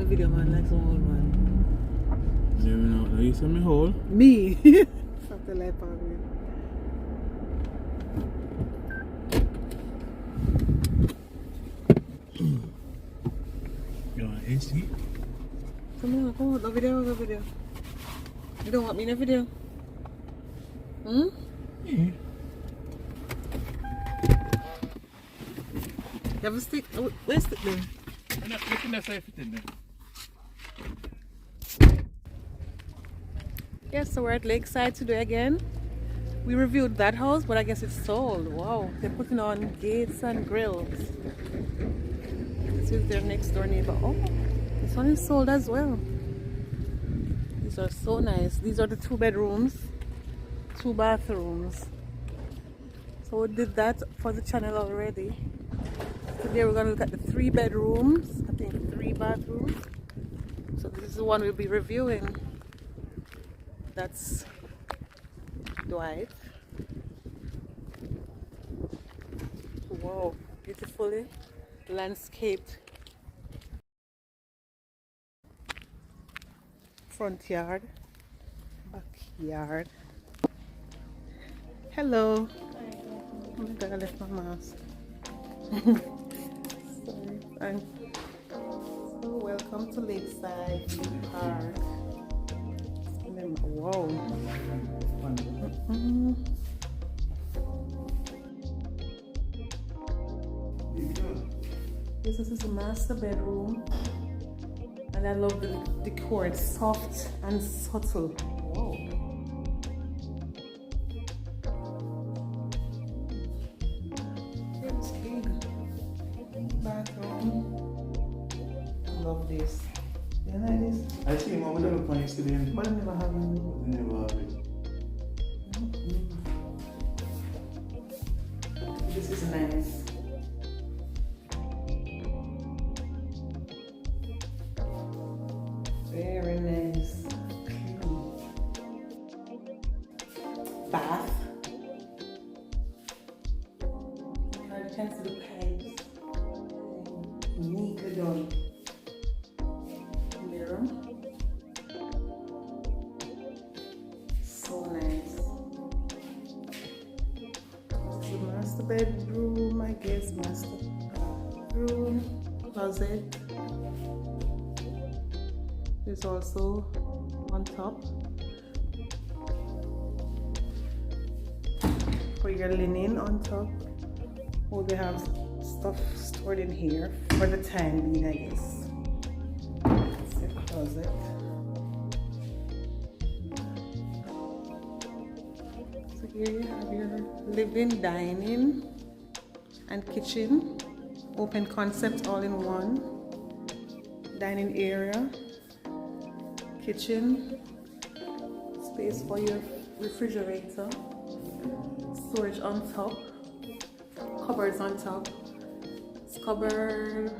video, man, like some old man. Yeah, no, you see me hole? Me? Fuck the light on me. You want AC? Come on, no video, no video. You don't want me in a video? Hmm? Yeah. You have a stick? Where's the stick then? I'm not looking at it in there. Yes, so we're at Lakeside today again. We reviewed that house, but I guess it's sold. Wow, they're putting on gates and grills. This is their next door neighbor. Oh, this one is sold as well. These are so nice. These are the 2 bedrooms, 2 bathrooms. So we did that for the channel already. Today we're going to look at the 3 bedrooms, I think 3 bathrooms. So this is the one we'll be reviewing. That's Dwight. Wow, beautifully landscaped front yard, backyard. Hello. Oh my god, I left my mask. Sorry. So welcome to Lakeside Park. Wow. This is a master bedroom, and I love the decor. It's soft and subtle. Wow. It's big. Bathroom. Love this. You like this? I see him over there on yesterday. But I never have one. Never have it. This is nice. Very nice. Bath. You can see the pipes. Neatly done. Mirror. So nice. This is the master bedroom, I guess. Master bathroom, closet. There's also on top for your linen on top. Oh, they have stuff stored in here for the time being, I guess. It's a closet. So here you have your living, dining, and kitchen. Open concept all in one. Dining area. Kitchen, space for your refrigerator, storage on top, cupboards on top. It's cupboard.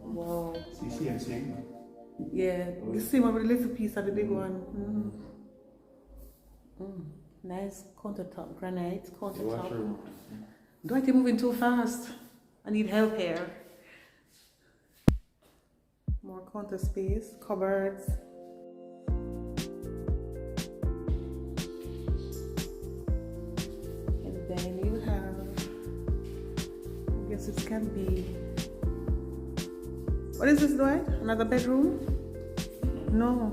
Wow. CC. Yeah, the same one with a little piece of the big one. Nice countertop, granite countertop. Dwight, you're moving too fast. I need help here. More counter space, cupboards. And then you have, I guess it can be, what is this, Dwight? Another bedroom? No.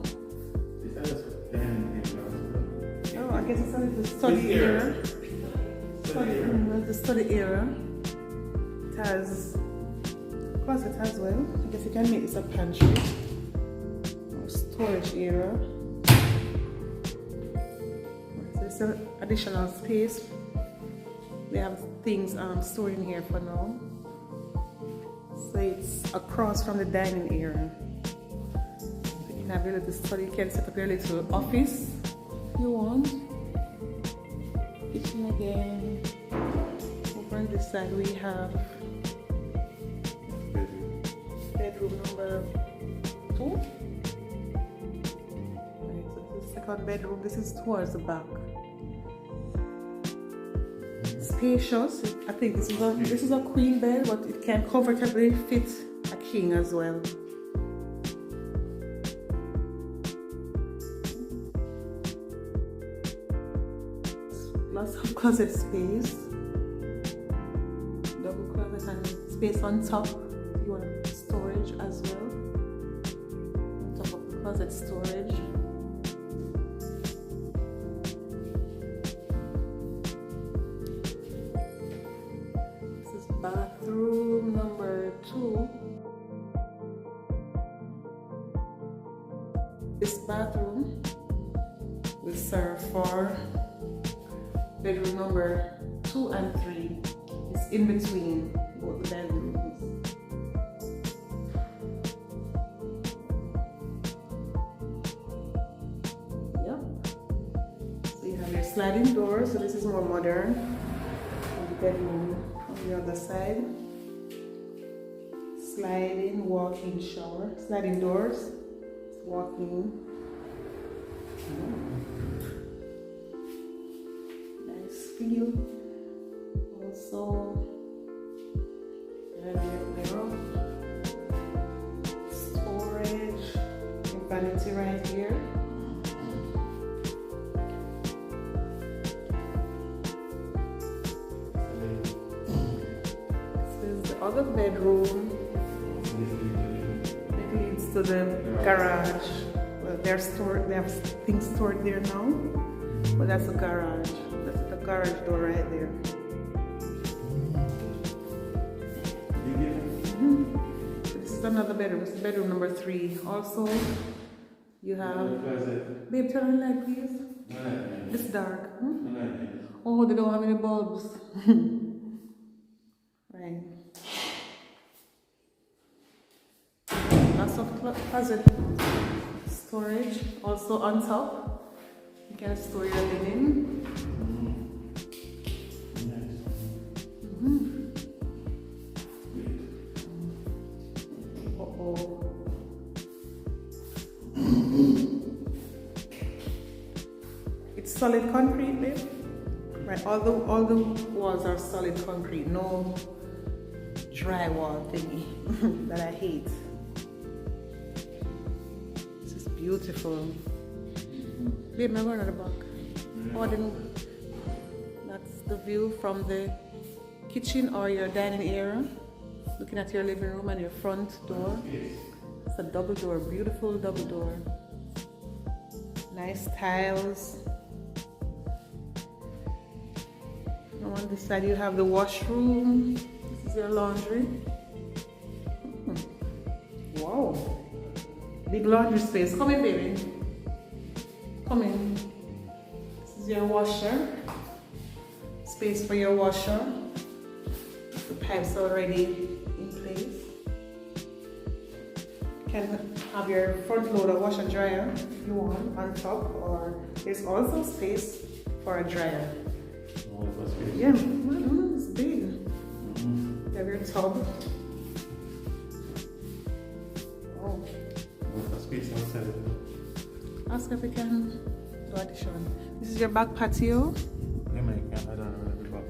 Oh, I guess it's only the study area. The study area. It has closet as well. I guess you can make this a pantry or storage area. So it's an additional space. They have things stored in here for now. So it's across from the dining area. You can have your little study. You can set up your little office if you want. Kitchen again. Over on this side we have bedroom number 2. Right, so this is the second bedroom. This is towards the back. Spacious. I think this is a queen bed, but it can comfortably fit a king as well. lots of closet space. Double closet and space on top. You want storage as well. On top of the closet storage. This is bathroom number 2. This bathroom will serve for bedroom number 2 and 3. It's in between both the bedrooms. Yep. So you have your sliding door. So this is more modern. And the bedroom on the other side. Sliding walk-in shower. Sliding doors. Walk-in. Nice feel. Also, mirror, storage, and vanity right here. This is the other bedroom. It leads to the garage. Well, they have things stored there now, but that's a garage. That's the garage door right there. This is another bedroom. This is bedroom number 3. Also, you have. Babe, turn on the light, please. It's dark. Oh, they don't have any bulbs. Right. Lots of closet storage. Also on top, you can store your linen. It's solid concrete, babe. Right, all the walls are solid concrete, no drywall thingy that I hate. This is beautiful. Babe, I'm going to the back. Oh, that's the view from the kitchen or your dining area. Looking at your living room and your front door. It's a double door, beautiful double door. Nice tiles. And on this side you have the washroom. This is your laundry. Wow. Big laundry space. Come in, baby. Come in. This is your washer. Space for your washer. The pipes already in place. You can have your front loader washer dryer if you want on top, or there's also space for a dryer. Yeah, it's big. You have your tub. Oh. Space outside. Ask if we can do addition. This is your back patio. Yeah, man, I don't know the back.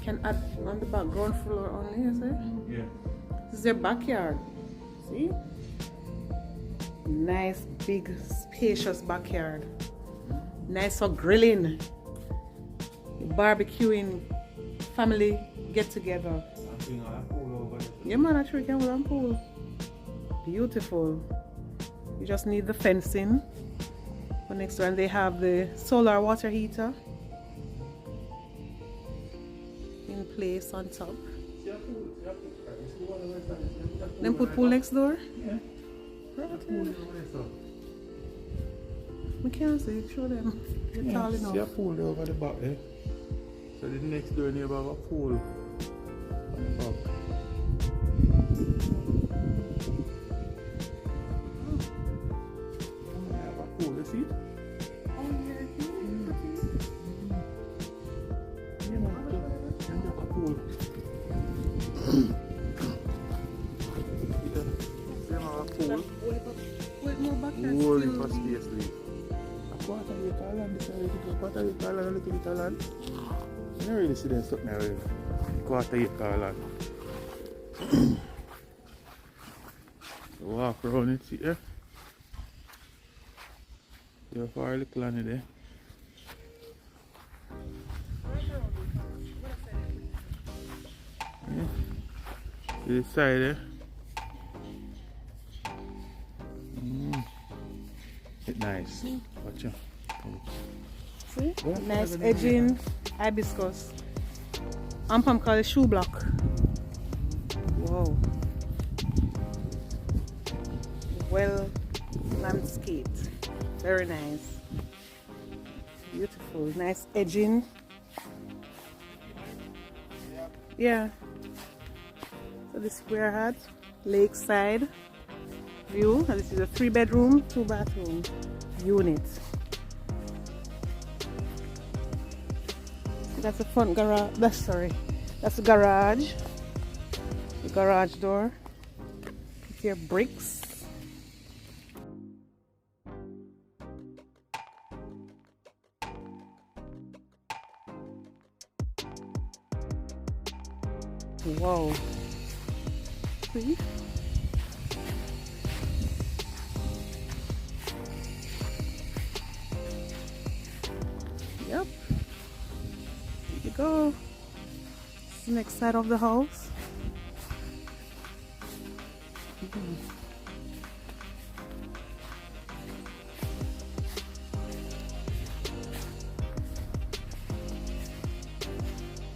Can add on the back, ground floor only, is it? Yeah. This is your backyard. See? Nice, big, spacious backyard. Nice for grilling. Barbecuing, family get together. Yeah, man, actually can have a pool. Beautiful. You just need the fencing for next door, and they have the solar water heater in place on top. Then put pool next door? Yeah. We can't see, show them. You're tall enough. See a pool there over the back there. So the next door neighbor have a pool on the back. I have a pool, you see it? Oh, yeah, You know, you have a pool. Holy for space, leave. A quarter acre land, this already a quarter acre land, a little bit of land. You don't really see them something already. Quarter acre land. Walk around it, see there? You're far little on it there. Yeah. This side there. It's nice. Watch out. See? Nice edging hibiscus. Ampam called it shoe block. Wow. Well landscaped. Very nice. Beautiful. Nice edging. Yeah. So this is where I had Lakeside view, and this is a 3-bedroom, 2-bathroom unit. That's the front garage. That's the garage. The garage door. With your bricks. Whoa. See? Yep. There you go. This is the next side of the house.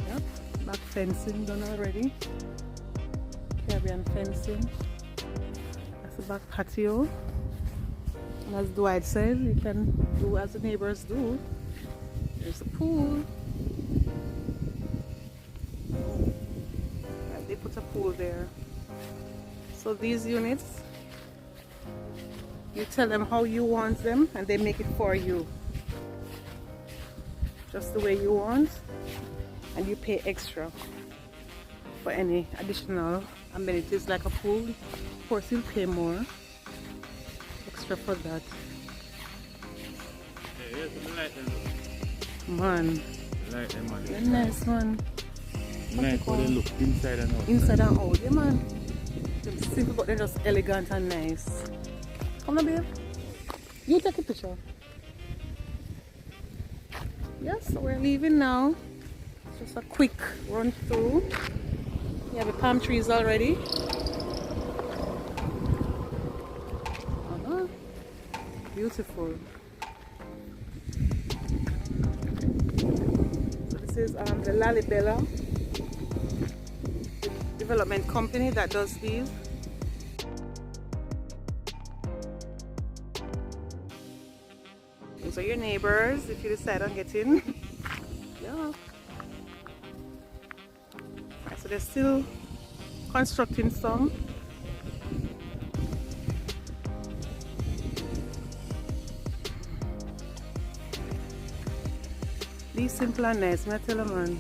Yep. Back fencing done already. Caribbean fencing. That's the back patio. And as Dwight said, you can do as the neighbors do. There's a pool. Right, they put a pool there. So these units, you tell them how you want them and they make it for you. Just the way you want, and you pay extra for any additional amenities like a pool. Of course you'll pay more extra for that. Man, they're nice, man. Nice how they look inside and out. Inside and out, yeah, man. They're simple, but they're just elegant and nice. Come on, babe. You take a picture. Yes, so we're leaving now. Just a quick run through. We have the palm trees already. Beautiful. So this is the LALIBELA development company that does these. These are your neighbors if you decide on getting. Yeah. So they're still constructing some. These simple and nice, I tell you, man.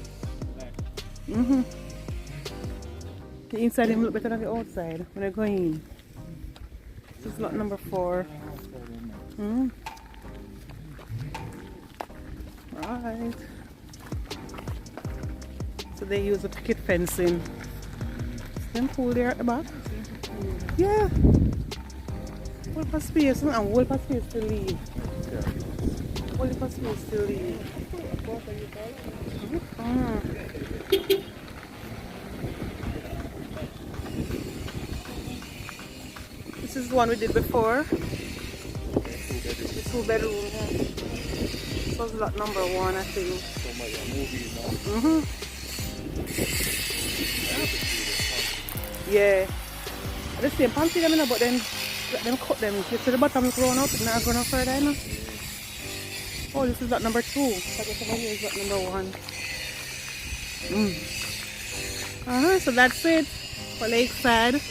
The inside them look better than the outside when I go in. This is lot number 4. Right. So they use a picket fencing. Same pool there at the back. Yeah. Whole for space, and whole for space to leave. Whole for space to leave. This is the one we did before. The 2-bedroom. Yeah. This was lot number 1, I think. Yeah. The same panty them, but then let them cut them. You see the bottom grown up, it's not going up further, you know? Oh, this is lot number 2. I guess over here is lot number 1. So that's it for Lakeside.